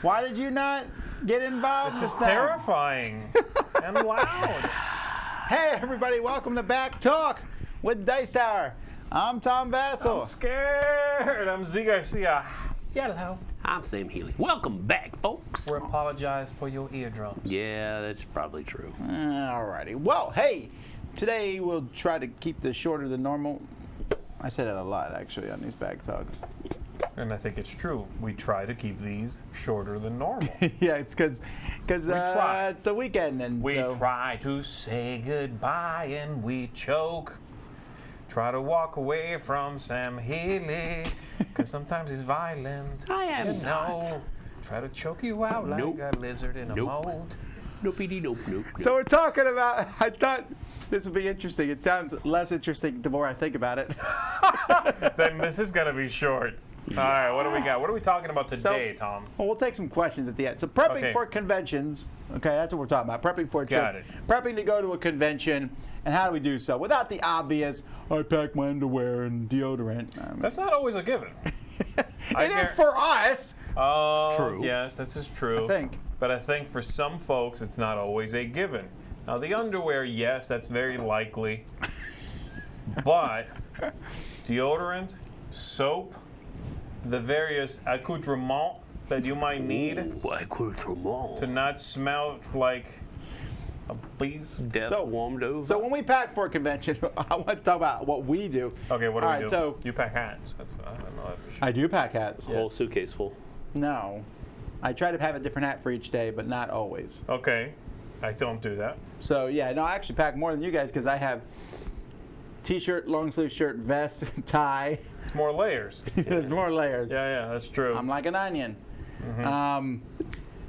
Why did you not get involved This is time? terrifying and loud. Hey, everybody, welcome to BackTalk with Dice Tower. I'm Tom Vassell. I'm scared. I'm Z Garcia. Yellow. I'm Sam Healy. Welcome back, folks. We apologize for your eardrums. Yeah, that's probably true. Alrighty. Well, hey, today we'll try to keep this shorter than normal. I say that a lot, actually, on these BackTalks. And I think it's true. We try to keep these shorter than normal. Yeah, it's because try. it's the weekend, and We so try to say goodbye and we choke. Try to walk away from Sam Healy, because sometimes he's violent. I am not. Try to choke you out like Nope. a lizard in a Nope. mold. Nope. So we're talking about. I thought this would be interesting. It sounds less interesting the more I think about it. Then this is going to be short. All right, what do we got? What are we talking about today, Tom? Well, we'll take some questions at the end. So prepping Okay. for conventions. Okay, that's what we're talking about. Prepping for a trip. Got it. Prepping to go to a convention, and how do we do so without the obvious? I pack my underwear and deodorant. That's not always a given. It is for us. Oh, True. yes, this is true. I think. But I think for some folks, it's not always a given. Now, the underwear, yes, that's very likely. But deodorant, soap, the various accoutrements that you might need to not smell like a bee's. Death So- warmed over. So when we pack for a convention, I want to talk about what we do. Okay, what do All we right, do? so You pack hats. That's, I don't know that for sure. I do pack hats. Whole suitcase full. No, I try to have a different hat for each day, but not always. Okay, I don't do that. So yeah, no, I actually pack more than you guys because I have t-shirt, long sleeve shirt, vest, tie. It's more layers. There's more layers. Yeah, that's true. I'm like an onion. Mm-hmm.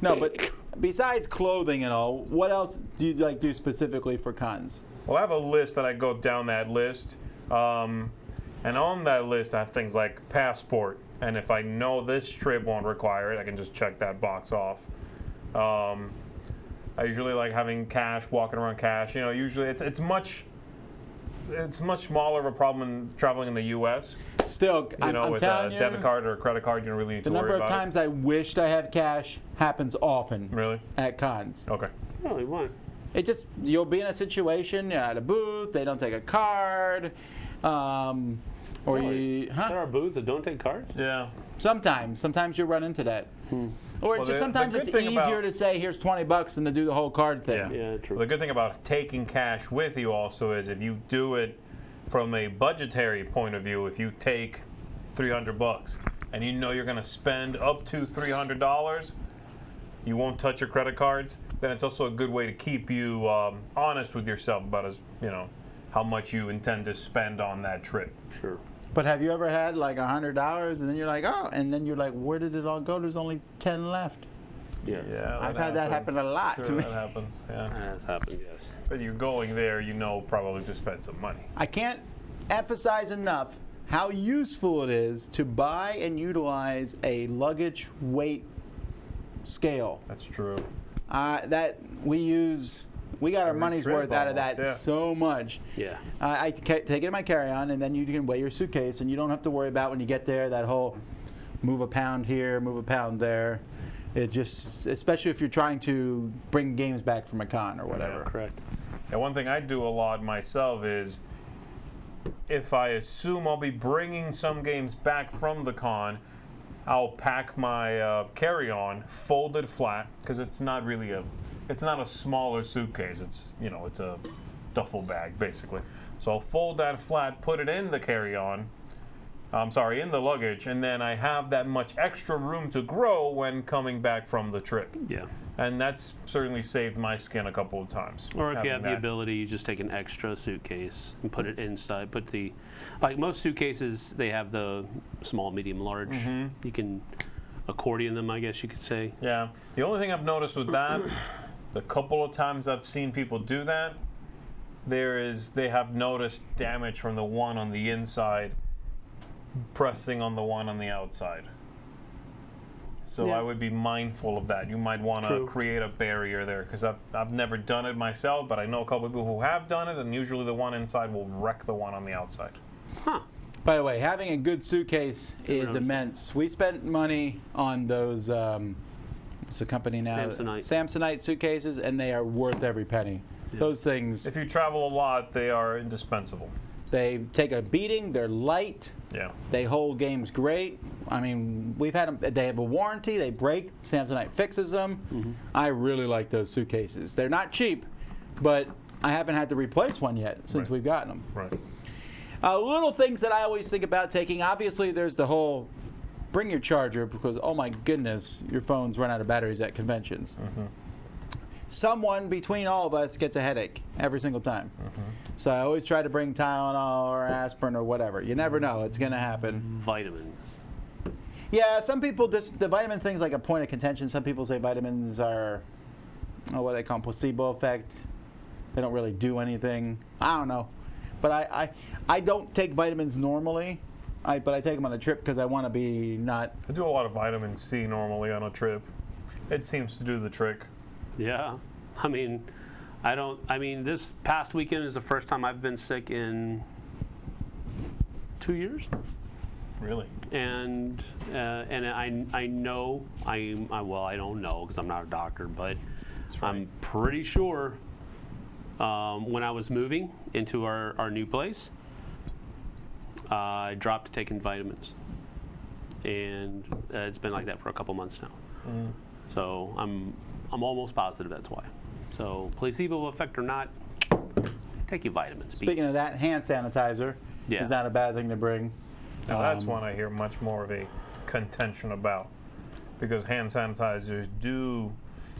No, but besides clothing and all, what else do you do specifically for cons? Well, I have a list that I go down that list. And on that list, I have things like passport. And if I know this trip won't require it, I can just check that box off. I usually like having cash, walking around cash. You know, usually it's much smaller of a problem in traveling in the U.S. Still, You know, I'm with a telling you, debit card or a credit card, you don't really need the to number worry of about times I wished I had cash happens often it. Really? at cons. Okay. Oh, why? It just, you'll be in a situation, you're at a booth, they don't take a card, or Really? you, There are booths that don't take cards? Yeah. Sometimes you run into that. Or Well, just the sometimes good it's thing easier about- to say, here's 20 bucks than to do the whole card thing. Yeah. Yeah, true. The good thing about taking cash with you also is if you do it from a budgetary point of view, if you take $300 and you know you're going to spend up to $300, you won't touch your credit cards, then it's also a good way to keep you honest with yourself about how much you intend to spend on that trip. Sure. But have you ever had like $100 and then you're like, oh, and then you're like, where did it all go? There's only 10 left. Yeah. Yeah, I've had that happen a lot Sure, to me. that happens. Yeah. That's happened, yes. But you're going there, you know, probably to spend some money. I can't emphasize enough how useful it is to buy and utilize a luggage weight scale. That's true. That we use. We got our Every money's trip worth out of that almost, yeah. so much. Yeah. I take it in my carry-on, and then you can weigh your suitcase, and you don't have to worry about when you get there that whole move a pound here, move a pound there. It just, especially if you're trying to bring games back from a con or whatever. Correct. And one thing I do a lot myself is if I assume I'll be bringing some games back from the con, I'll pack my carry-on folded flat because it's not a smaller suitcase. It's a duffel bag basically. So I'll fold that flat, put it in the carry-on. In the luggage, and then I have that much extra room to grow when coming back from the trip. Yeah. And that's certainly saved my skin a couple of times. Or if you have having the that. ability, you just take an extra suitcase and put it inside. Like most suitcases, they have the small, medium, large. Mm-hmm. You can accordion them, I guess you could say. Yeah. The only thing I've noticed with that, the couple of times I've seen people do that, they have noticed damage from the one on the inside pressing on the one on the outside. So Yeah. I would be mindful of that. You might want to True. create a barrier there because I've never done it myself, but I know a couple of people who have done it, and usually the one inside will wreck the one on the outside. Huh. By the way, having a good suitcase is noticed that. immense. We spent money on those It's a company now. Samsonite. Samsonite suitcases, and they are worth every penny. Yeah. Those things, If you travel a lot, they are indispensable. they take a beating. They're light. Yeah. They hold games great. I mean, we've had them. They have a warranty. They break. Samsonite fixes them. Mm-hmm. I really like those suitcases. They're not cheap, but I haven't had to replace one yet since Right. we've gotten them. Right. Little things that I always think about taking. Obviously, there's the whole bring your charger because, oh my goodness, your phones run out of batteries at conventions. Mm-hmm. Someone between all of us gets a headache every single time. Mm-hmm. So I always try to bring Tylenol or aspirin or whatever. You never know. It's going to happen. Vitamins. Yeah, some people, the vitamin thing's like a point of contention. Some people say vitamins are, what they call placebo effect. They don't really do anything. I don't know. But I don't take vitamins normally. But I take them on a trip because I want to be not. I do a lot of vitamin C normally on a trip. It seems to do the trick. Yeah. I mean, this past weekend is the first time I've been sick in 2 years. Really? And I know, well, I don't know because I'm not a doctor, but right. I'm pretty sure when I was moving into our new place, I dropped taking vitamins, and it's been like that for a couple months now. Mm. So I'm almost positive that's why. So placebo effect or not, take your vitamins. Speaking of that, hand sanitizer Yeah. is not a bad thing to bring. Now that's one I hear much more of a contention about, because hand sanitizers do,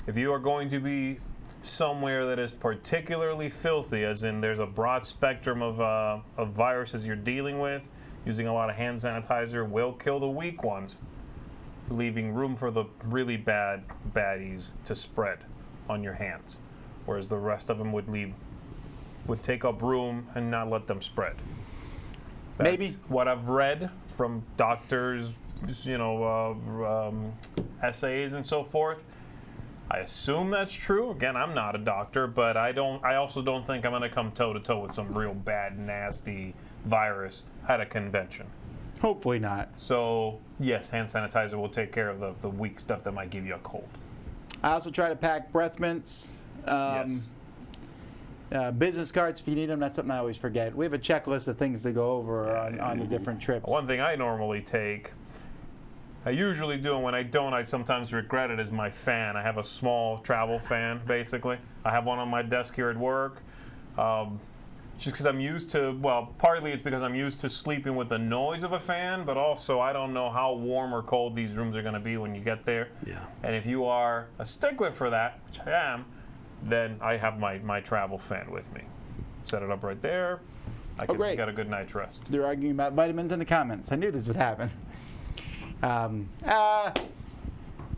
if you are going to be somewhere that is particularly filthy, as in there's a broad spectrum of viruses you're dealing with, using a lot of hand sanitizer will kill the weak ones, leaving room for the really bad baddies to spread on your hands, whereas the rest of them would take up room and not let them spread. That's Maybe what I've read from doctors, essays and so forth. I assume that's true. Again, I'm not a doctor, but I also don't think I'm going to come toe to toe with some real bad, nasty virus at a convention. hopefully not. So yes, hand sanitizer will take care of the weak stuff that might give you a cold. I also try to pack breath mints. Yes. Business cards, if you need them, that's something I always forget. We have a checklist of things to go over on the different trips. One thing I normally take, I usually do, and when I don't, I sometimes regret it, is my fan. I have a small travel fan, basically. I have one on my desk here at work. Just because I'm used to, well, partly it's because I'm used to sleeping with the noise of a fan, but also I don't know how warm or cold these rooms are going to be when you get there. Yeah. And if you are a stickler for that, which I am, then I have my travel fan with me. Set it up right there. I can great. get a good night's rest. They're arguing about vitamins in the comments. I knew this would happen.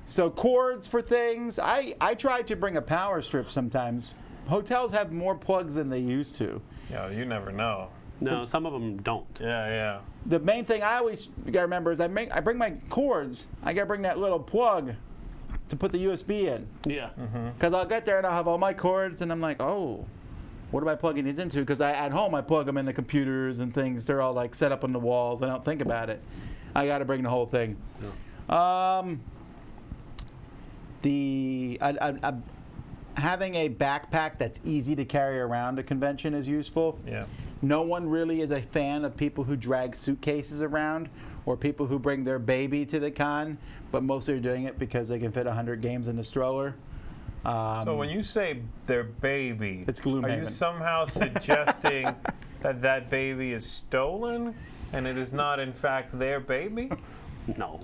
So cords for things. I try to bring a power strip sometimes. Hotels have more plugs than they used to. Yeah, you never know. No, some of them don't. Yeah. The main thing I always gotta remember is I bring my cords. I gotta bring that little plug to put the USB in. Yeah. Because I'll get there and I'll have all my cords and I'm like, oh, what am I plugging these into? Because at home I plug them into computers and things. They're all like set up on the walls. I don't think about it. I got to bring the whole thing. Yeah. Having a backpack that's easy to carry around a convention is useful. Yeah. No one really is a fan of people who drag suitcases around or people who bring their baby to the con, but mostly are doing it because they can fit 100 games in a stroller. So when you say their baby, It's Gloomhaven. are you somehow suggesting that baby is stolen and it is not in fact their baby? No.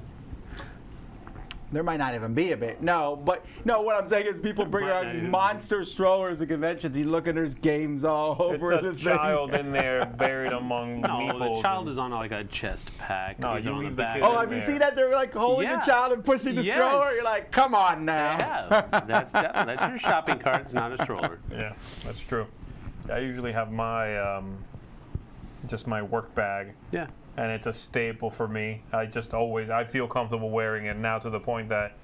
There might not even be a baby. No, what I'm saying is people bring Might not around even monster strollers at conventions. You look and there's games all over It's the a thing. child in there buried among No, meeples. the child is on like a chest pack. No, either you on leave the the back. kid Oh, in have you there. seen that? They're like holding Yeah. the child and pushing the Yes. stroller. You're like, come on now. Yeah, that's your shopping cart. It's not a stroller. Yeah, that's true. I usually have my just my work bag, Yeah. and it's a staple for me. I feel comfortable wearing it now to the point that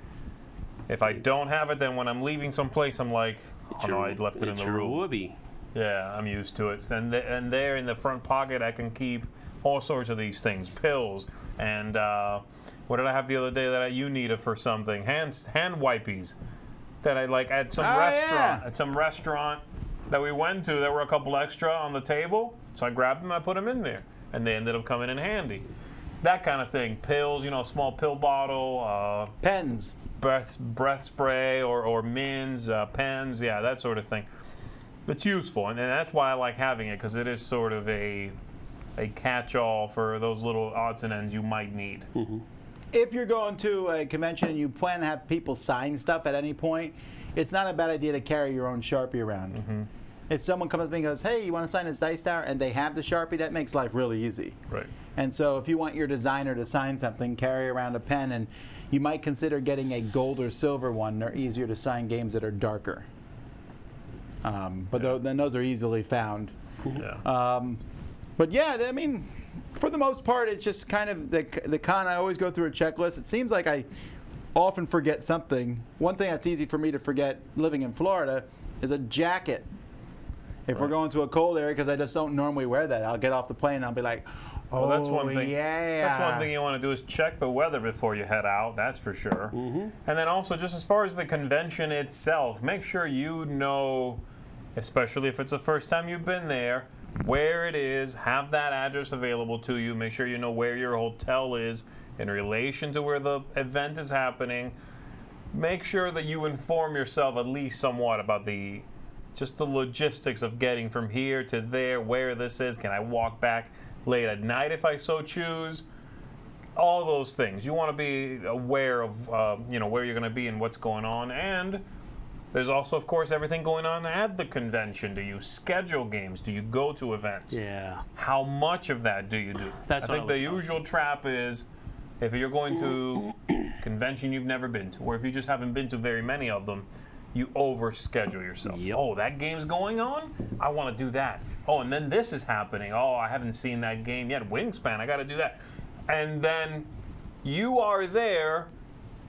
if I don't have it, then when I'm leaving someplace, I'm like, oh no, I left it in the room. Whoopee. Yeah, I'm used to it. And there in the front pocket, I can keep all sorts of these things, pills, and what did I have the other day that you needed for something? Hand wipies that I like at some restaurant. Yeah. At some restaurant that we went to, there were a couple extra on the table, so I grabbed them, I put them in there, and they ended up coming in handy. That kind of thing. Pills, small pill bottle. Pens. Breath spray or mins, pens, that sort of thing. It's useful, and that's why I like having it, because it is sort of a catch-all for those little odds and ends you might need. Mm-hmm. If you're going to a convention and you plan to have people sign stuff at any point, it's not a bad idea to carry your own Sharpie around. Mm-hmm. If someone comes up and goes, hey, you want to sign this Dice Tower, and they have the Sharpie, that makes life really easy. Right. And so if you want your designer to sign something, carry around a pen, and you might consider getting a gold or silver one. They're easier to sign games that are darker. Then those are easily found. Yeah. But yeah, I mean, for the most part, it's just kind of the con. I always go through a checklist. It seems like I often forget something. One thing that's easy for me to forget living in Florida is a jacket. If we're going to a cold area, because I just don't normally wear that, I'll get off the plane and I'll be like, oh, that's one thing. yeah. That's one thing you want to do is check the weather before you head out. That's for sure. Mm-hmm. And then also, just as far as the convention itself, make sure you know, especially if it's the first time you've been there, where it is. Have that address available to you. Make sure you know where your hotel is in relation to where the event is happening. Make sure that you inform yourself at least somewhat about just the logistics of getting from here to there, where this is. Can I walk back late at night if I so choose? All those things. You want to be aware of where you're going to be and what's going on. And there's also, of course, everything going on at the convention. Do you schedule games? Do you go to events? Yeah. How much of that do you do? That's I think the usual trap is if you're going to convention you've never been to, or if you just haven't been to very many of them, you overschedule yourself. Yep. Oh, that game's going on? I want to do that. Oh, and then this is happening. Oh, I haven't seen that game yet. Wingspan, I got to do that. And then you are there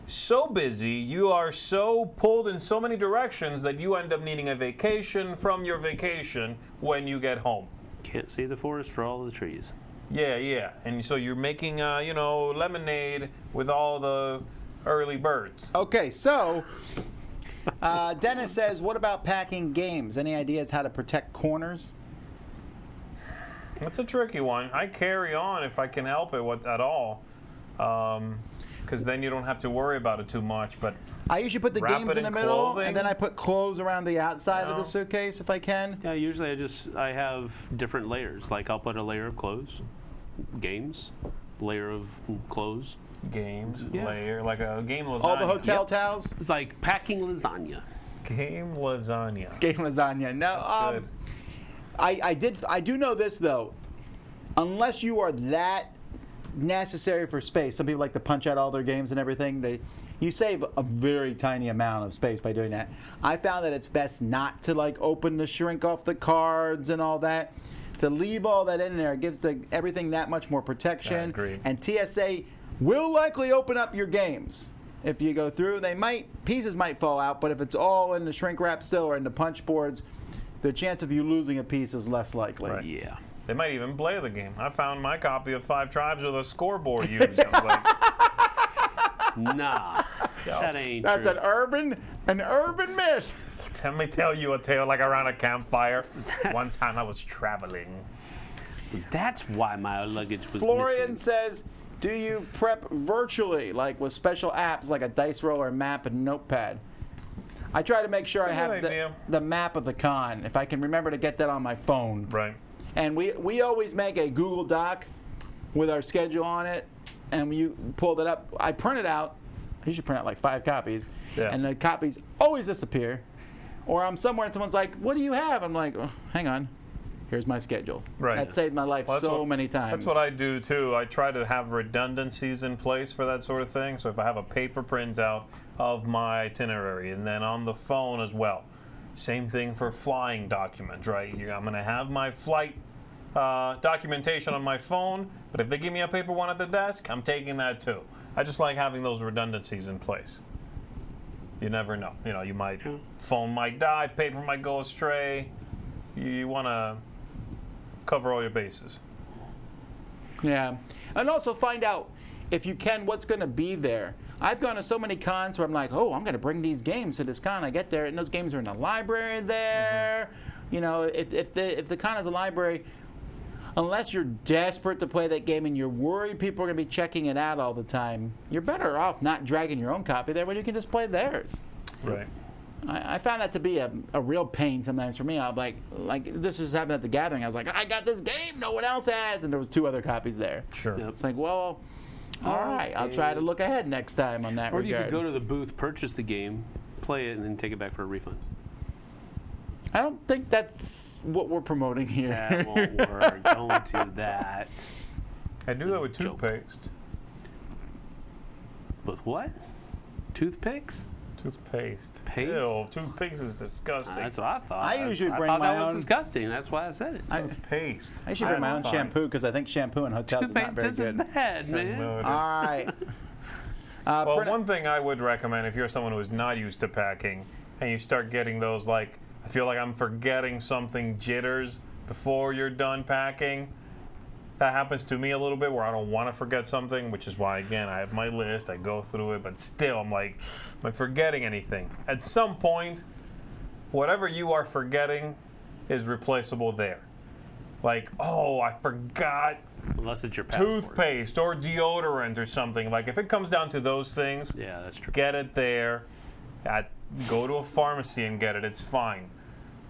so busy, you are so pulled in so many directions that you end up needing a vacation from your vacation when you get home. Can't see the forest for all the trees. Yeah. And so you're making, lemonade with all the early birds. Okay, so Dennis says, what about packing games? Any ideas how to protect corners? That's a tricky one. I carry on if I can help it at all. Because then you don't have to worry about it too much. But I usually put the wrap games it in the in middle, clothing. and then I put clothes around the outside of the suitcase if I can. Yeah, usually I have different layers. Like I'll put a layer of clothes, games, layer of clothes. games Yeah. layer, like a game lasagna. All the hotel Yep. towels? It's like packing lasagna. Game lasagna. Game lasagna. No, That's good. I do know this though. Unless you are that necessary for space, some people like to punch out all their games and everything. You save a very tiny amount of space by doing that. I found that it's best not to like open the shrink off the cards and all that. To leave all that in there, it gives everything that much more protection. I agree. And TSA will likely open up your games. If you go through, pieces might fall out, but if it's all in the shrink wrap still or in the punch boards, the chance of you losing a piece is less likely. Right. Yeah. They might even play the game. I found my copy of Five Tribes with a scoreboard used. I was like, Nah, that ain't That's true. an urban myth. let me tell you a tale like around a campfire. One time I was traveling. That's why my luggage was Florian missing. says, do you prep virtually, like with special apps like a dice roller, map, and notepad? I try to make sure I That's a have good idea. the map of the con, if I can remember to get that on my phone. Right. And we always make a Google Doc with our schedule on it, and you pull that up. I print it out. I usually print out like 5 copies, Yeah. and the copies always disappear. Or I'm somewhere and someone's like, what do you have? I'm like, oh, hang on. Here's my schedule. Right. That saved my life Well, that's many times. That's what I do too. I try to have redundancies in place for that sort of thing. So if I have a paper printout of my itinerary, and then on the phone as well. Same thing for flying documents, right? I'm going to have my flight documentation on my phone, but if they give me a paper one at the desk, I'm taking that too. I just like having those redundancies in place. You never know. Phone might die, paper might go astray. You want to cover all your bases. Yeah, and also find out if you can what's going to be there. I've gone to so many cons where I'm like, oh, I'm going to bring these games to this con. I get there, and those games are in the library there. You know, if the con has a library, unless you're desperate to play that game and you're worried people are going to be checking it out all the time, you're better off not dragging your own copy there when you can just play theirs. Right. I found that to be a real pain sometimes for me. I'm like this just happened at the gathering. I was like, I got this game no one else has, and there was 2 other copies there. Sure. Yep. It's like, well, all right, I'll try to look ahead next time on that Or regard. you could go to the booth, purchase the game, play it, and then take it back for a refund. I don't think that's what we're promoting here. That won't work. Don't do that. I do that with joke. toothpaste. With what? Toothpicks? Toothpaste. Paste? Ew, toothpaste is disgusting. That's what I thought. I usually I bring thought my that was own- disgusting. That's why I said it. Toothpaste. I should bring my own That's fine. shampoo because I think shampoo in hotels is not Toothpaste very just as good. bad, man. No, it is. All right. Well, one thing I would recommend if you're someone who is not used to packing and you start getting those, like, I feel like I'm forgetting something jitters before you're done packing. That happens to me a little bit where I don't want to forget something, which is why, again, I have my list, I go through it, but still I'm like, am I forgetting anything? At some point, whatever you are forgetting is replaceable there. Like, oh, I forgot Unless it's your passport. toothpaste or deodorant or something. Like, if it comes down to those things, Yeah, that's true. get it there. Go to a pharmacy and get it. It's fine.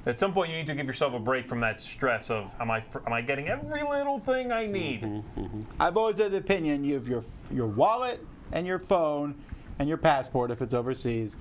At some point, you need to give yourself a break from that stress of, am I getting every little thing I need? I've always had the opinion you have your wallet and your phone and your passport if it's overseas.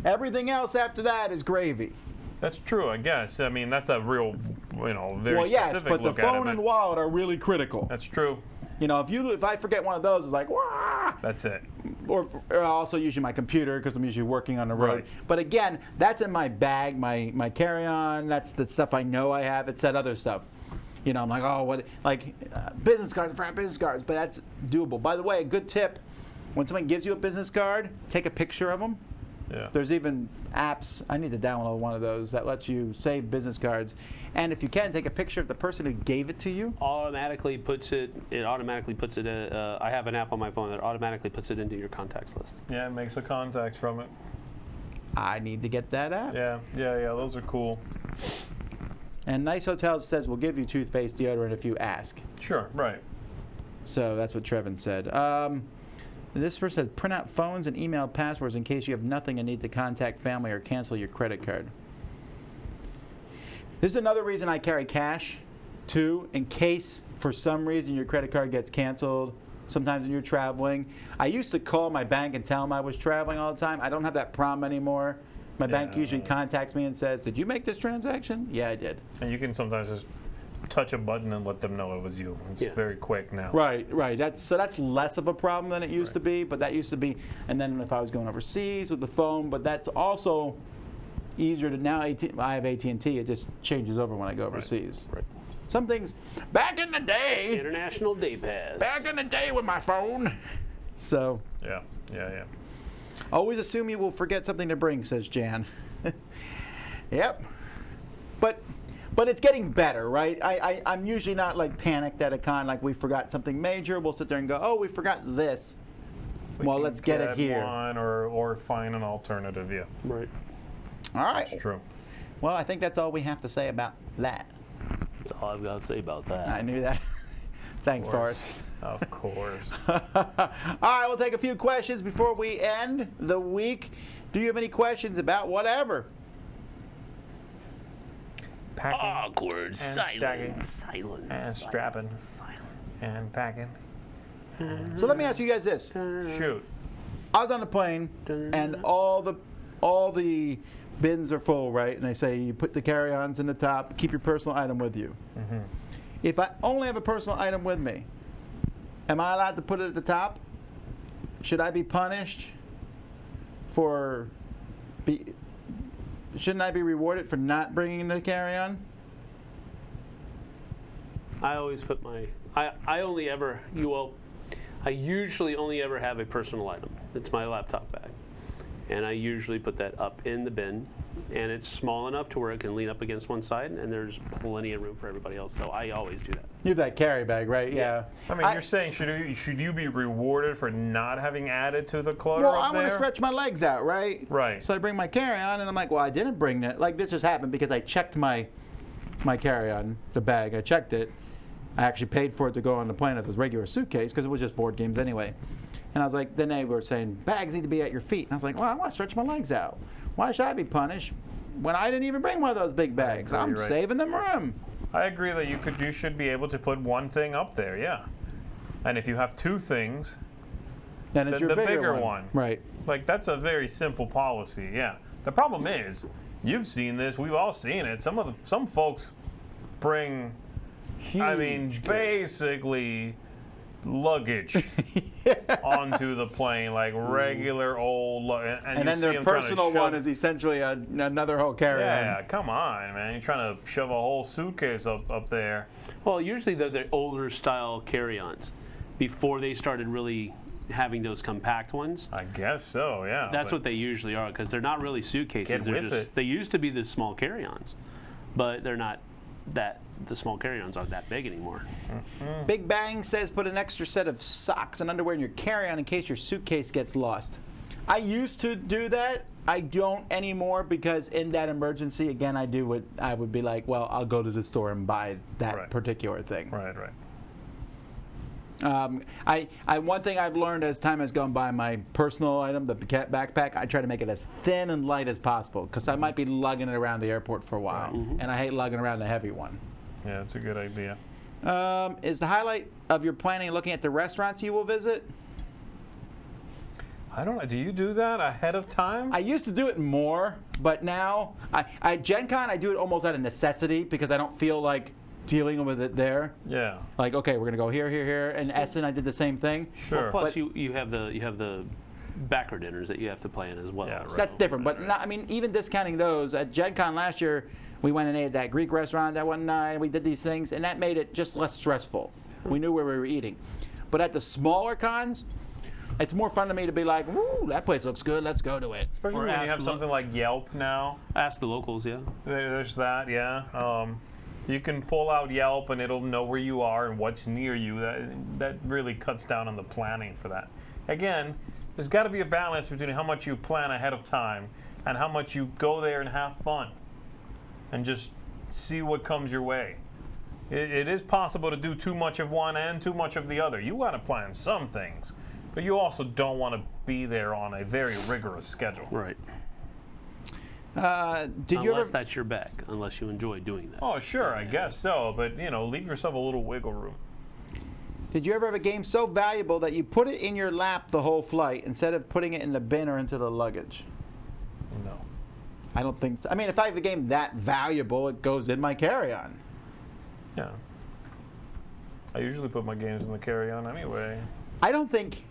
Everything else after that is gravy. That's true, I guess. I mean, that's a real, very Well, yes, specific but the look at it. phone and wallet are really critical. That's true. You know, if I forget one of those, it's like, wah! That's it. Or also usually my computer because I'm usually working on the road. Right. But again, that's in my bag, my carry-on. That's the stuff I know I have. It's that other stuff. You know, I'm like, oh, what? Like business cards, front business cards. But that's doable. By the way, a good tip: when someone gives you a business card, take a picture of them. Yeah. There's even apps. I need to download one of those that lets you save business cards. And if you can, take a picture of the person who gave it to you. Automatically puts it. It automatically puts it. I have an app on my phone that automatically puts it into your contacts list. Yeah, it makes a contact from it. I need to get that app. Yeah, those are cool. And Nice Hotels says we'll give you toothpaste, deodorant if you ask. Sure, right. So that's what Trevin said. This person says print out phones and email passwords in case you have nothing and need to contact family or cancel your credit card. This is another reason I carry cash, too, in case for some reason your credit card gets canceled. Sometimes when you're traveling. I used to call my bank and tell them I was traveling all the time. I don't have that problem anymore. My bank usually contacts me and says, did you make this transaction? Yeah, I did. And you can sometimes just touch a button and let them know it was you. It's very quick now. Right. That's less of a problem than it used to be, but that used to be. And then if I was going overseas with the phone, but that's also easier to now. I have AT&T. It just changes over when I go overseas. Right. Some things back in the day. International Day Pass. Back in the day with my phone. So. Yeah. Always assume you will forget something to bring, says Jan. Yep. But it's getting better, right? I'm usually not like panicked at a con like we forgot something major. We'll sit there and go, oh, we forgot this. Well, can let's get it here. One or find an alternative, yeah. Right. All right. It's true. Well, I think that's all we have to say about that. That's all I've got to say about that. I knew that. Thanks, Forrest. Of course. All right, we'll take a few questions before we end the week. Do you have any questions about whatever? Packing Awkward, stacking, silence, and strapping and packing. So let me ask you guys this. Shoot. I was on the plane, and all the bins are full, right? And they say you put the carry-ons in the top, keep your personal item with you. Mm-hmm. If I only have a personal item with me, am I allowed to put it at the top? Should I be punished shouldn't I be rewarded for not bringing the carry-on? I always put I usually only ever have a personal item. It's my laptop bag. And I usually put that up in the bin. And it's small enough to where it can lean up against one side, and there's plenty of room for everybody else. So I always do that. You have that carry bag, right? Yeah. I mean, you're saying should you be rewarded for not having added to the clutter Well, up I want there? to stretch my legs out, right? Right. So I bring my carry-on, and I'm like, well, I didn't bring that. Like, this just happened because I checked my carry-on, the bag. I checked it. I actually paid for it to go on the plane as a regular suitcase because it was just board games anyway. And I was like, then they were saying, bags need to be at your feet. And I was like, well, I want to stretch my legs out. Why should I be punished when I didn't even bring one of those big bags? I'm right. saving them room. I agree that you should be able to put one thing up there, yeah. And if you have two things, Then it's then your the bigger one. Right. Like, that's a very simple policy, yeah. The problem is, you've seen this, we've all seen it. Some folks bring, basically luggage onto the plane, like regular old luggage. And then their personal one is essentially another whole carry-on. Yeah, come on, man. You're trying to shove a whole suitcase up there. Well, usually they're older style carry-ons before they started really having those compact ones. I guess so, yeah. That's what they usually are, because they're not really suitcases. Get They're with just it. They used to be the small carry-ons, but they're not that. The small carry-ons aren't that big anymore. Big Bang says put an extra set of socks and underwear in your carry-on in case your suitcase gets lost. I used to do that. I don't anymore because in that emergency, again, I would be like, well, I'll go to the store and buy that particular thing. Right. One thing I've learned as time has gone by, my personal item, the backpack, I try to make it as thin and light as possible because I might be lugging it around the airport for a while, and I hate lugging around a heavy one. Yeah, that's a good idea. Is the highlight of your planning looking at the restaurants you will visit? I don't know. Do you do that ahead of time? I used to do it more, but now, Gen Con, I do it almost out of necessity because I don't feel like dealing with it there. Yeah. Like, okay, we're gonna go here, here, here. And Essen, I did the same thing. Sure. Well, plus, you have the backer dinners that you have to plan as well. Yeah, right. That's different, but not, I mean, even discounting those at Gen Con last year, we went and ate at that Greek restaurant that one night. We did these things, and that made it just less stressful. We knew where we were eating. But at the smaller cons, it's more fun to me to be like, "Woo, that place looks good. Let's go to it." Especially Or when you ask have the something like Yelp now. Ask the locals, yeah. There's that, yeah. You can pull out Yelp and it'll know where you are and what's near you. That really cuts down on the planning for that. Again, there's got to be a balance between how much you plan ahead of time and how much you go there and have fun and just see what comes your way. It is possible to do too much of one and too much of the other. You want to plan some things, but you also don't want to be there on a very rigorous schedule. Right. Unless that's your bag, unless you enjoy doing that. Oh, sure, I guess so, but leave yourself a little wiggle room. Did you ever have a game so valuable that you put it in your lap the whole flight instead of putting it in the bin or into the luggage? No. I don't think so. I mean, if I have a game that valuable, it goes in my carry-on. Yeah. I usually put my games in the carry-on anyway. I don't think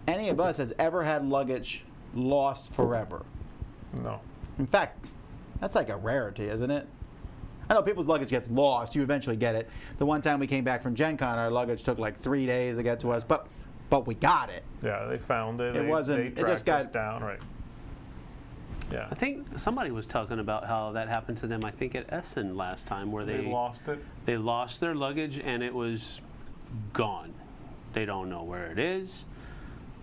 any of us has ever had luggage lost forever. No. In fact, that's like a rarity, isn't it? I know people's luggage gets lost. You eventually get it. The one time we came back from Gen Con, our luggage took like 3 days to get to us, but we got it. Yeah, they found it. It wasn't. They It tracked just got us down, right? Yeah. I think somebody was talking about how that happened to them, I think at Essen last time, where They lost it. they lost their luggage and it was gone. They don't know where it is.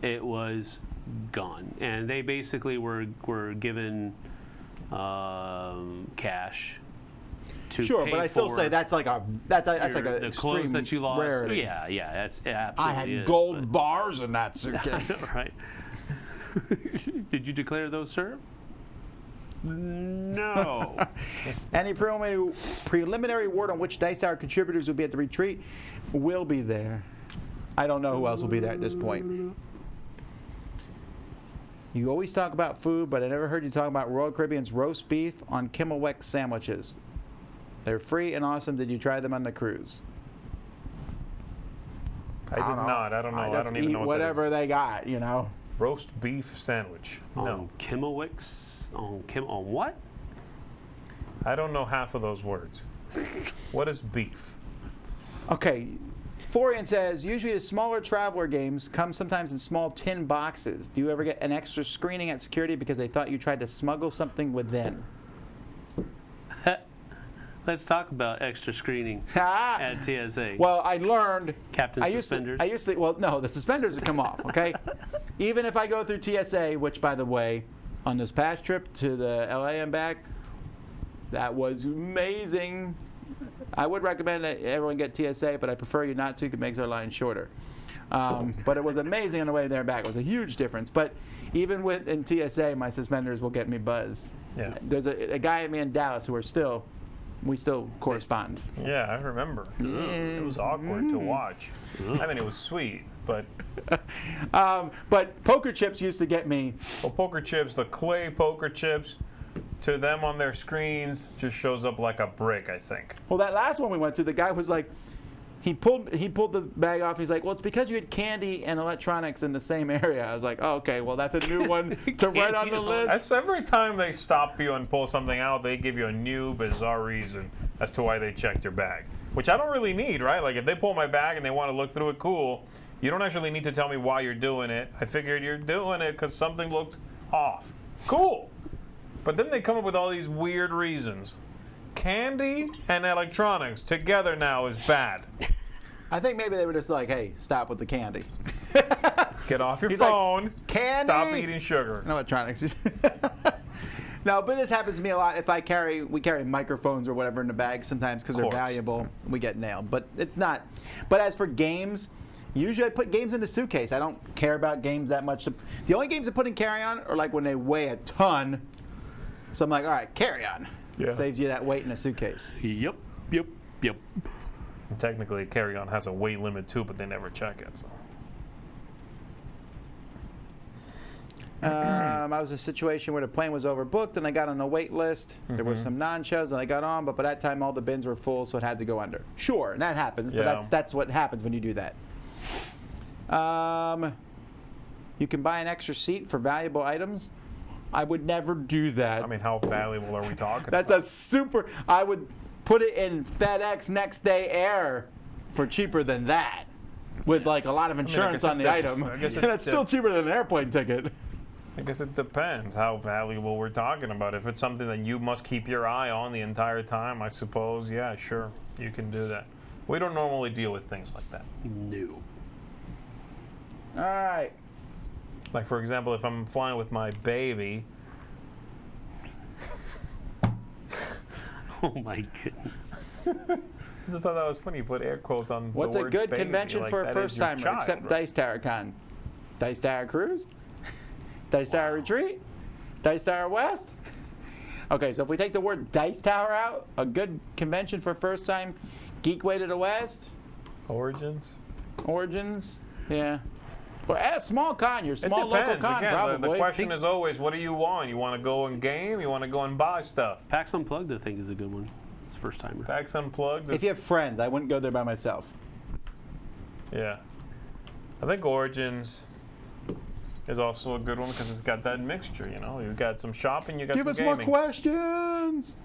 It was gone. And they basically were given cash to Sure, pay but I still for say that's like that's like an the extreme clothes that you lost. rarity. Yeah, that's it absolutely I had is, gold but- bars in that suitcase. right. Did you declare those, sir? No. Any preliminary word on which Dice Hour contributors will be at the retreat? Will be there. I don't know who else will be there at this point. You always talk about food, but I never heard you talk about Royal Caribbean's roast beef on Kimmel sandwiches. They're free and awesome. Did you try them on the cruise? I did not. I don't know. I don't even know what whatever that is. they got, you know. Roast beef sandwich. No. On Kimmelwick's on what? I don't know half of those words. What is beef? Okay. Florian says, usually the smaller traveler games come sometimes in small tin boxes. Do you ever get an extra screening at security because they thought you tried to smuggle something within? Let's talk about extra screening Ah. at TSA. Well, I learned. Captain suspenders. I used to. Well, no, the suspenders would come off. Okay. Even if I go through TSA, which, by the way, on this past trip to the LA and back, that was amazing. I would recommend that everyone get TSA, but I prefer you not to. It makes our line shorter. But it was amazing on the way there and back. It was a huge difference. But even in TSA, my suspenders will get me buzzed. Yeah. There's a guy at me in Dallas who we still correspond. Yeah, I remember. It was awkward to watch. I mean, it was sweet, but But poker chips used to get me. well, poker chips, the clay poker chips, to them on their screens just shows up like a brick, I think. Well, that last one we went to, the guy was like, he pulled the bag off. He's like, well, it's because you had candy and electronics in the same area. I was like, oh, okay, well, that's a new one to write on the list. That's every time they stop you and pull something out, they give you a new bizarre reason as to why they checked your bag, which I don't really need, right? Like if they pull my bag and they want to look through it, cool. You don't actually need to tell me why you're doing it. I figured you're doing it because something looked off. Cool. But then they come up with all these weird reasons. Candy and electronics together now is bad. I think maybe they were just like, hey, stop with the candy. Get off your He's like, phone. candy? Stop eating sugar. No electronics. No, but this happens to me a lot. If we carry microphones or whatever in the bag sometimes because they're course. valuable, we get nailed. But it's not. But as for games, usually I put games in the suitcase. I don't care about games that much. The only games I put in carry-on are like when they weigh a ton. So I'm like, all right, carry-on. Yeah. Saves you that weight in a suitcase. Yep. And technically, carry-on has a weight limit too, but they never check it. So. I was in a situation where the plane was overbooked and I got on a wait list. There were some non-shows and I got on, but by that time all the bins were full, so it had to go under. Sure, and that happens, but Yeah. that's what happens when you do that. You can buy an extra seat for valuable items. I would never do that. I mean, how valuable are we talking That's about? a super. I would put it in FedEx Next Day Air for cheaper than that, with like a lot of insurance guess on it the dep- item. I guess it And it's still dep- cheaper than an airplane ticket. I guess it depends how valuable we're talking about. If it's something that you must keep your eye on the entire time, I suppose, yeah, sure, you can do that. We don't normally deal with things like that. No. All right. Like, for example, if I'm flying with my baby, Oh my goodness. I just thought that was funny. You put air quotes on What's the a word good baby, convention like for a that is first your timer child, except right? Dice Tower Con? Dice Tower Cruise? Dice Tower Retreat? Dice Tower West? Okay, so if we take the word Dice Tower out, a good convention for first time, Geek Way to the West, Origins? Origins, yeah. Well, at a small con, your It small local depends. con Again, probably. the question is always, what do you want? You want to go and game? You want to go and buy stuff? PAX Unplugged, I think, is a good one. It's a first timer. PAX Unplugged? If you have friends, I wouldn't go there by myself. Yeah. I think Origins is also a good one because it's got that mixture, you know? You've got some shopping, you got Give some us gaming. more questions.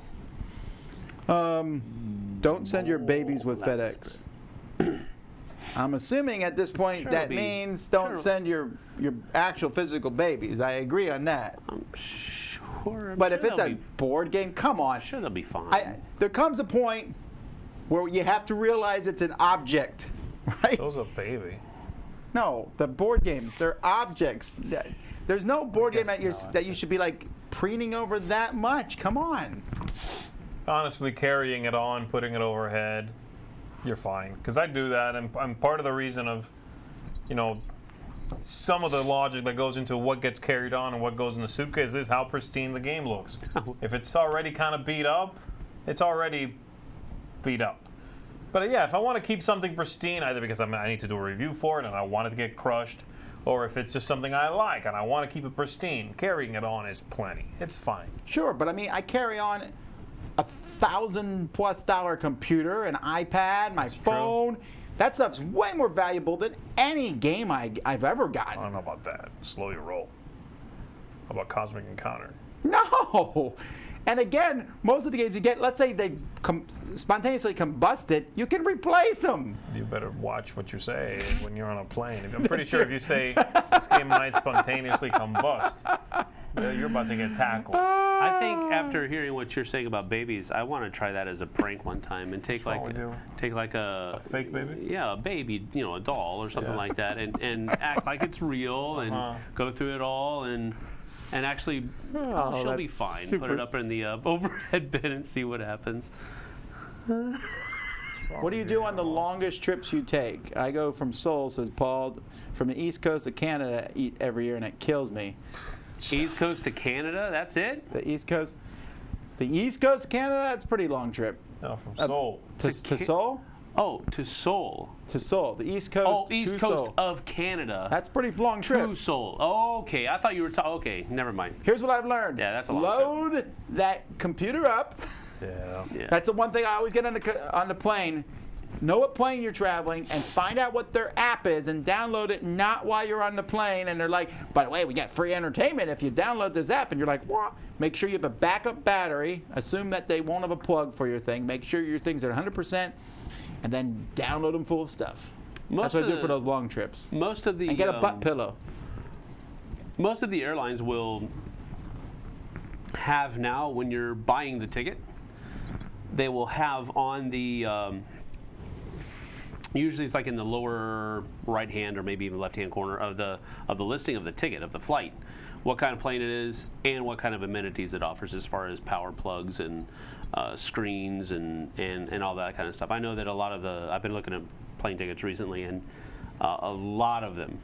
Don't send your babies with FedEx. I'm assuming at this point Sure that it'll be- means don't sure. send your actual physical babies. I agree on that. I'm sure. But if it's a be, board game, come on. I'm sure they'll be fine. There comes a point where you have to realize it's an object, right? So's a baby. No, the board games, they're objects. There's no board game guess that you should be like preening over that much. Come on. Honestly, carrying it on, putting it overhead, you're fine. Because I do that, and I'm part of the reason of, you know, some of the logic that goes into what gets carried on and what goes in the suitcase is how pristine the game looks. If it's already kind of beat up, it's already beat up. But yeah, if I want to keep something pristine, either because I need to do a review for it and I want it to get crushed, or if it's just something I like and I want to keep it pristine, carrying it on is plenty. It's fine. Sure, but I mean, I carry on a $1,000+ computer, an iPad, my phone. That stuff's way more valuable than any game I've ever I gotten. don't know about that. Slow your roll. How about Cosmic Encounter? No! And again, most of the games you get, let's say they spontaneously combusted, you can replace them. You better watch what you say when you're on a plane. I'm pretty sure if you say this game might spontaneously combust, You're about to get tackled. I think after hearing what you're saying about babies, I want to try that as a prank one time and take wrong with you? a fake baby? Yeah, a baby, a doll or something like that, and act like it's real and go through it all and actually she'll be fine. Put it up in the overhead bin and see what happens. What do you do on the longest trips you take? I go from Seoul, says Paul, from the East Coast to Canada every year, and it kills me. East Coast to Canada, that's it? The East Coast of Canada, that's a pretty long trip. No, from Seoul. To Seoul? Oh, to Seoul. To Seoul. The East Coast East to Coast Seoul. of Canada. That's a pretty long trip. To Seoul. Okay, I thought you were talking. Okay, never mind. Here's what I've learned. Yeah, that's a long Load that computer up. Yeah. That's the one thing I always get on the plane. Know what plane you're traveling and find out what their app is and download it, not while you're on the plane. And they're like, by the way, we got free entertainment if you download this app. And you're like, what? Make sure you have a backup battery. Assume that they won't have a plug for your thing. Make sure your things are 100%, and then download them full of stuff. That's what I do for those long trips. Most of the and get a butt pillow. Most of the airlines will have now, when you're buying the ticket, they will have on the usually it's like in the lower right hand or maybe even left hand corner of the listing of the ticket of the flight, what kind of plane it is and what kind of amenities it offers as far as power plugs and screens and all that kind of stuff. I know that a lot of I've been looking at plane tickets recently, and a lot of them,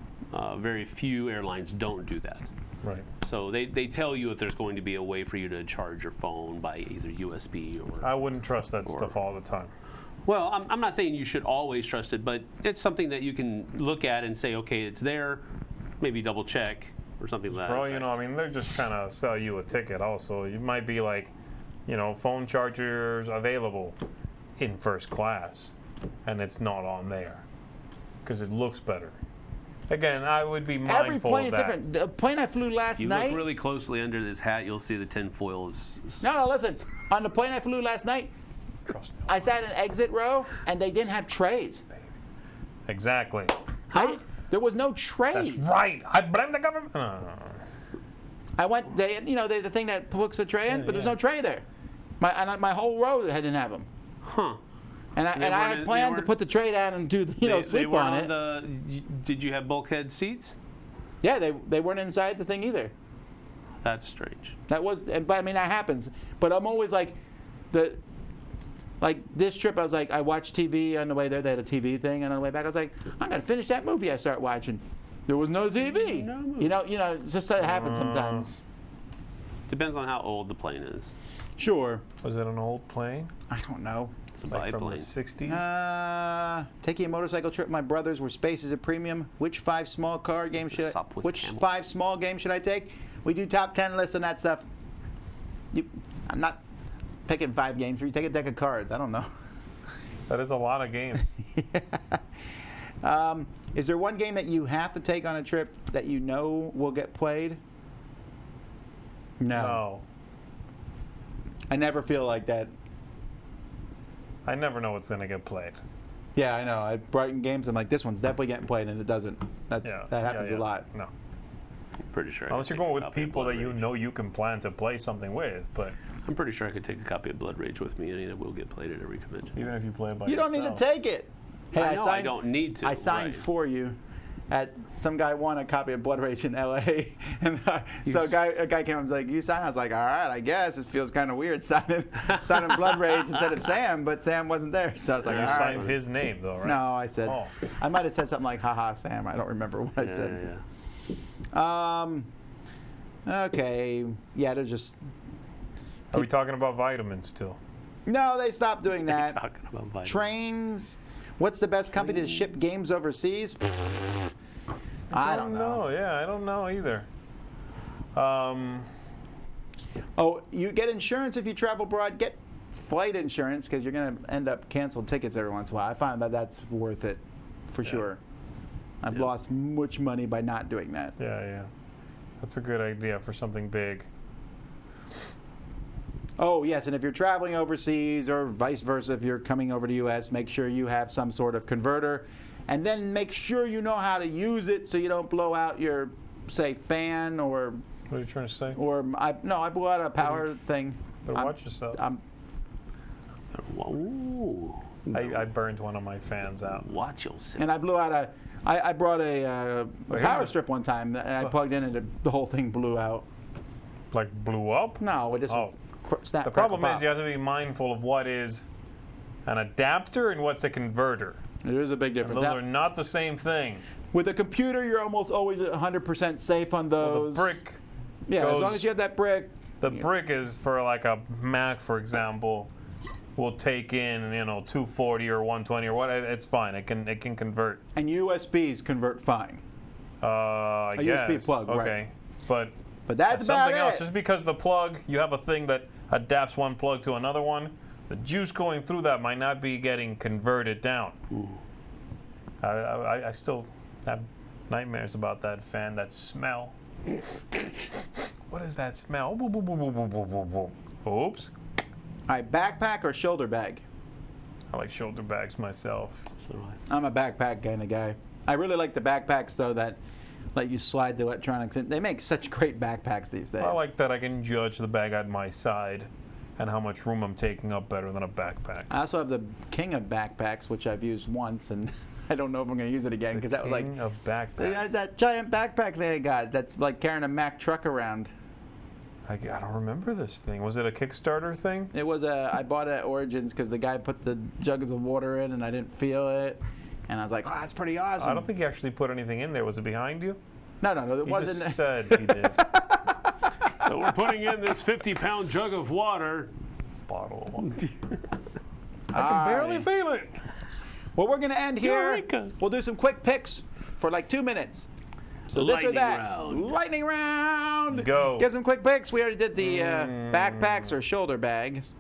very few airlines don't do that. Right. So they tell you if there's going to be a way for you to charge your phone by either USB or... I wouldn't trust that stuff all the time. Well, I'm not saying you should always trust it, but it's something that you can look at and say, okay, it's there, maybe double check or something like that. For all you know, I mean, they're just trying to sell you a ticket also. You might be like, phone chargers available in first class, and it's not on there because it looks better. Again, I would be mindful Every plane of is that. different. The plane I flew last You night. look really closely under this hat, you'll see the tinfoil is... No, listen. On the plane I flew last night, Trust me. I sat in exit row, and they didn't have trays. Exactly. There was no trays. That's right. I blame the government. I went. The thing that puts a tray in, but there's no tray there. My whole row didn't have them. Huh. And I had planned to put the tray down and do sleep on it. Did you have bulkhead seats? Yeah, they weren't inside the thing either. That's strange. But I mean that happens. But I'm always like this trip, I was like, I watched TV on the way there. They had a TV thing, and on the way back, I was like, I'm gonna finish that movie I start watching. There was no TV. No movie. It's just that it happens sometimes. Depends on how old the plane is. Sure. Was it an old plane? I don't know. It's a Like from the biplane. 60s? Taking a motorcycle trip with my brothers where space is a premium. Which five small games should I take? We do top 10 lists on that stuff. I'm not picking 5 games. You take a deck of cards. I don't know. That is a lot of games. Is there one game that you have to take on a trip that you know will get played? No. I never feel like that. I never know what's going to get played. Yeah, I know. I brighten games. I'm like, this one's definitely getting played, and it doesn't. That happens a lot. No. I'm pretty sure. Unless you're going with people that you know you can plan to play something with, but I'm pretty sure I could take a copy of Blood Rage with me, and it will get played at every convention. even if you play it by You yourself. don't need to take it. Hey, I know, I don't need to. I signed right. for you. Some guy won a copy of Blood Rage in L.A. and so a guy came and was like, "You signed?" I was like, "All right, I guess it feels kind of weird signing Blood Rage instead of Sam," but Sam wasn't there, so I was like, You "All right." signed his name, though, right? No, I said Oh. I might have said something like "haha, Sam." I don't remember what I said. Okay, yeah, they're just. Are we talking about vitamins still? No, they stopped doing that. Talking about vitamins. Trains. What's the best company to ship games overseas? I don't know. Yeah, I don't know either. Oh, you get insurance if you travel abroad. Get flight insurance because you're going to end up canceling tickets every once in a while. I find that that's worth it for sure. I've lost much money by not doing that. Yeah. That's a good idea for something big. Oh, yes, and if you're traveling overseas or vice versa, if you're coming over to U.S., make sure you have some sort of converter. And then make sure you know how to use it so you don't blow out your, say, fan or What are you trying to say? Or I blew out a power thing. Better watch yourself. Ooh. I burned one of my fans out. Watch yourself. And I blew out I brought a Well, power here's strip one time, and I plugged in, and the whole thing blew out. Like blew up? No, it just snap. The problem is you have to be mindful of what is an adapter and what's a converter. There is a big difference. Those Now, are not the same thing. with a computer, you're almost always 100% safe on Well, those. the brick, Yeah, as long goes- as you have that brick. the brick is for like a Mac, for example, will take in 240 or 120 or what. It's fine. It can convert. And USBs convert fine. I A guess. USB plug, right. Okay, but But that's about something else. it. Just because the plug, you have a thing that adapts one plug to another one, the juice going through that might not be getting converted down. I still have nightmares about that fan, that smell. What is that smell? Oops. All right, backpack or shoulder bag? I like shoulder bags myself. So do I. I'm a backpack kind of guy. I really like the backpacks, though, that let you slide the electronics in. They make such great backpacks these days. I like that I can judge the bag at my side and how much room I'm taking up better than a backpack. I also have the king of backpacks, which I've used once, and I don't know if I'm going to use it again because that was like King of backpacks. that giant backpack they got. That's like carrying a Mack truck around. I don't remember this thing. Was it a Kickstarter thing? It was I bought it at Origins because the guy put the jugs of water in and I didn't feel it, and I was like, oh, that's pretty awesome. I don't think he actually put anything in there. Was it behind you? No, it He wasn't. just said he did. So we're putting in this 50-pound jug of water. Bottle of water. I All can barely right. feel it. Well, we're going to end here. Eureka. We'll do some quick picks for like 2 minutes. So this or Lightning that. round. Lightning round. Go. Get some quick picks. We already did the backpacks or shoulder bags.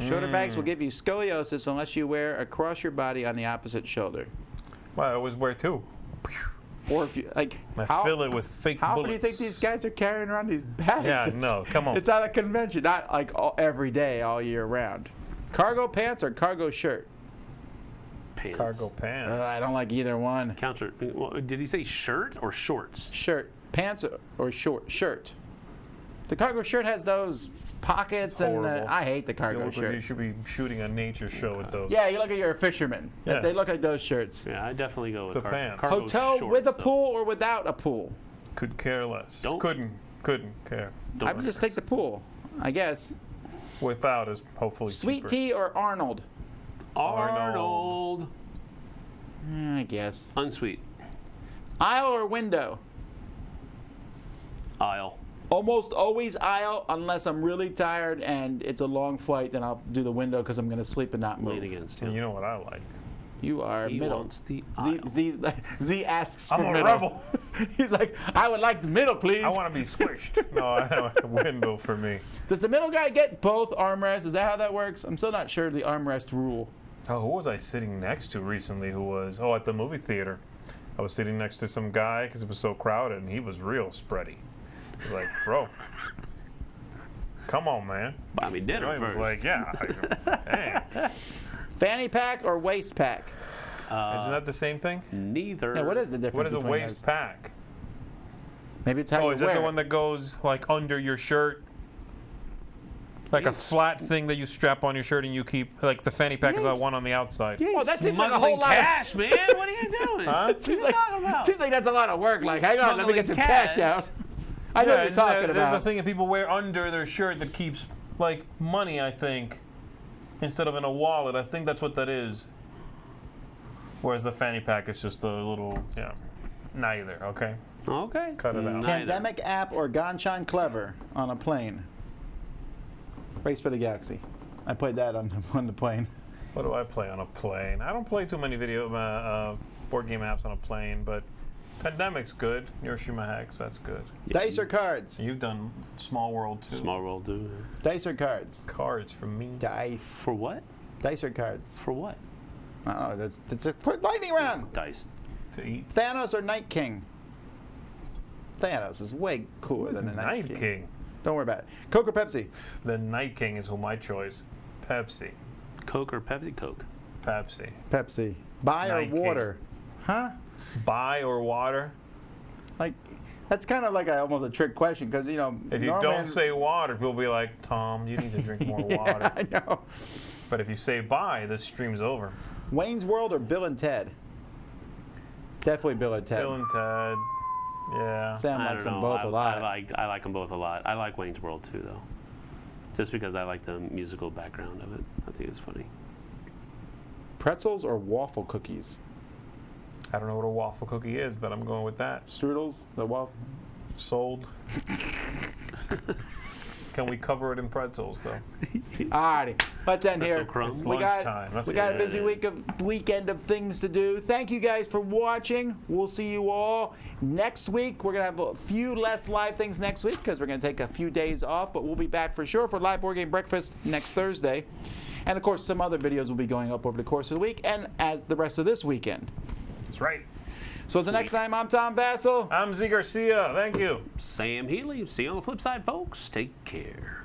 Shoulder bags will give you scoliosis unless you wear across your body on the opposite shoulder. Well, I always wear two. Or if you like, I how, fill it with fake how bullets. do you think these guys are carrying around these bags? Yeah, It's- no, come on. It's at a convention, not like every day, all year round. Cargo pants or cargo shirt? Pants. Cargo pants. I don't like either one. Counter. Well, did he say shirt or shorts? Shirt, pants or short shirt. The cargo shirt has those pockets, and horrible. I hate the You cargo look like you shirts. should be shooting a nature show with those. Yeah, you look like you're a fisherman. Yeah. They look like those shirts. Yeah, I definitely go with The pants. cargo Hotel shorts, with a though. pool or without a pool? Could care less. Don't- Couldn't care. Don't I would just take the pool, I guess. Without is hopefully Sweet cheaper. tea or Arnold? Arnold. I guess. Unsweet. Aisle or window? Aisle. Almost always aisle, unless I'm really tired and it's a long flight. Then I'll do the window because I'm going to sleep and not move. Lean against And him. you know what I like? You are He middle. wants the aisle. Z asks for I'm a middle. rebel. He's like, I would like the middle, please. I want to be squished. No, I want a window for me. Does the middle guy get both armrests? Is that how that works? I'm still not sure the armrest rule. Oh, who was I sitting next to recently who was, at the movie theater. I was sitting next to some guy because it was so crowded and he was real spready. I was like, bro, come on, man. Buy me dinner He was first. like, yeah, dang. Fanny pack or waist pack? Isn't that the same thing? Neither. Yeah, what is the difference? What is a between waist those? pack? Maybe it's how Oh, you is that wear the it. one that goes like under your shirt? Like a Yes. flat thing that you strap on your shirt and you keep, like the fanny pack is Yes. one on the outside. You Well, that seems like a smuggling whole lot of- cash, man. What are you doing? Huh? What are you talking about? Seems like that's a lot of work. Like, hang on, let me get some Smuggling cash cash. out. I know what you're isn't talking There's a about. thing that people wear under their shirt that keeps like money, I think, instead of in a wallet. I think that's what that is. Whereas the fanny pack is just a little, neither. Okay, Okay. cut it out. Neither. Pandemic app or Gone Clever on a plane? Race for the Galaxy. I played that on the plane. What do I play on a plane? I don't play too many board game apps on a plane, but Pandemic's good. Hiroshima Hex, that's good. Dice or cards? You've done Small World too. Small world, dude. Dice or cards? Cards for me. Dice. For what? Dice or cards? For what? I don't know. That's a quick lightning round. Dice. To eat. Thanos or Night King? Thanos is way cooler Who's than the Night King? Don't worry about it. Coke or Pepsi? The Night King is who my choice. Pepsi. Coke or Pepsi? Coke. Pepsi. Pepsi. Buy Night or King. water? Huh? Buy or water? Like, That's kind of like almost a trick question because, you know, If you don't say water, people will be like, Tom, you need to drink more water. I know. But if you say bye, this stream's over. Wayne's World or Bill and Ted? Definitely Bill and Ted. Bill and Ted. Yeah. Sam I likes don't them know. both a lot. I like them both a lot. I like Wayne's World too, though. Just because I like the musical background of it. I think it's funny. Pretzels or waffle cookies? I don't know what a waffle cookie is, but I'm going with that. Strudels, the waffle. Sold. Can we cover it in pretzels, though? Alrighty, let's end here. Pretzel crumbs. It's We got lunchtime. That's we what got it a busy is. weekend of things to do. Thank you guys for watching. We'll see you all next week. We're gonna have a few less live things next week because we're gonna take a few days off, but we'll be back for sure for live board game breakfast next Thursday, and of course some other videos will be going up over the course of the week and as the rest of this weekend. That's right. So until next time, I'm Tom Vassell. I'm Z Garcia. Thank you. Sam Healy. See you on the flip side, folks. Take care.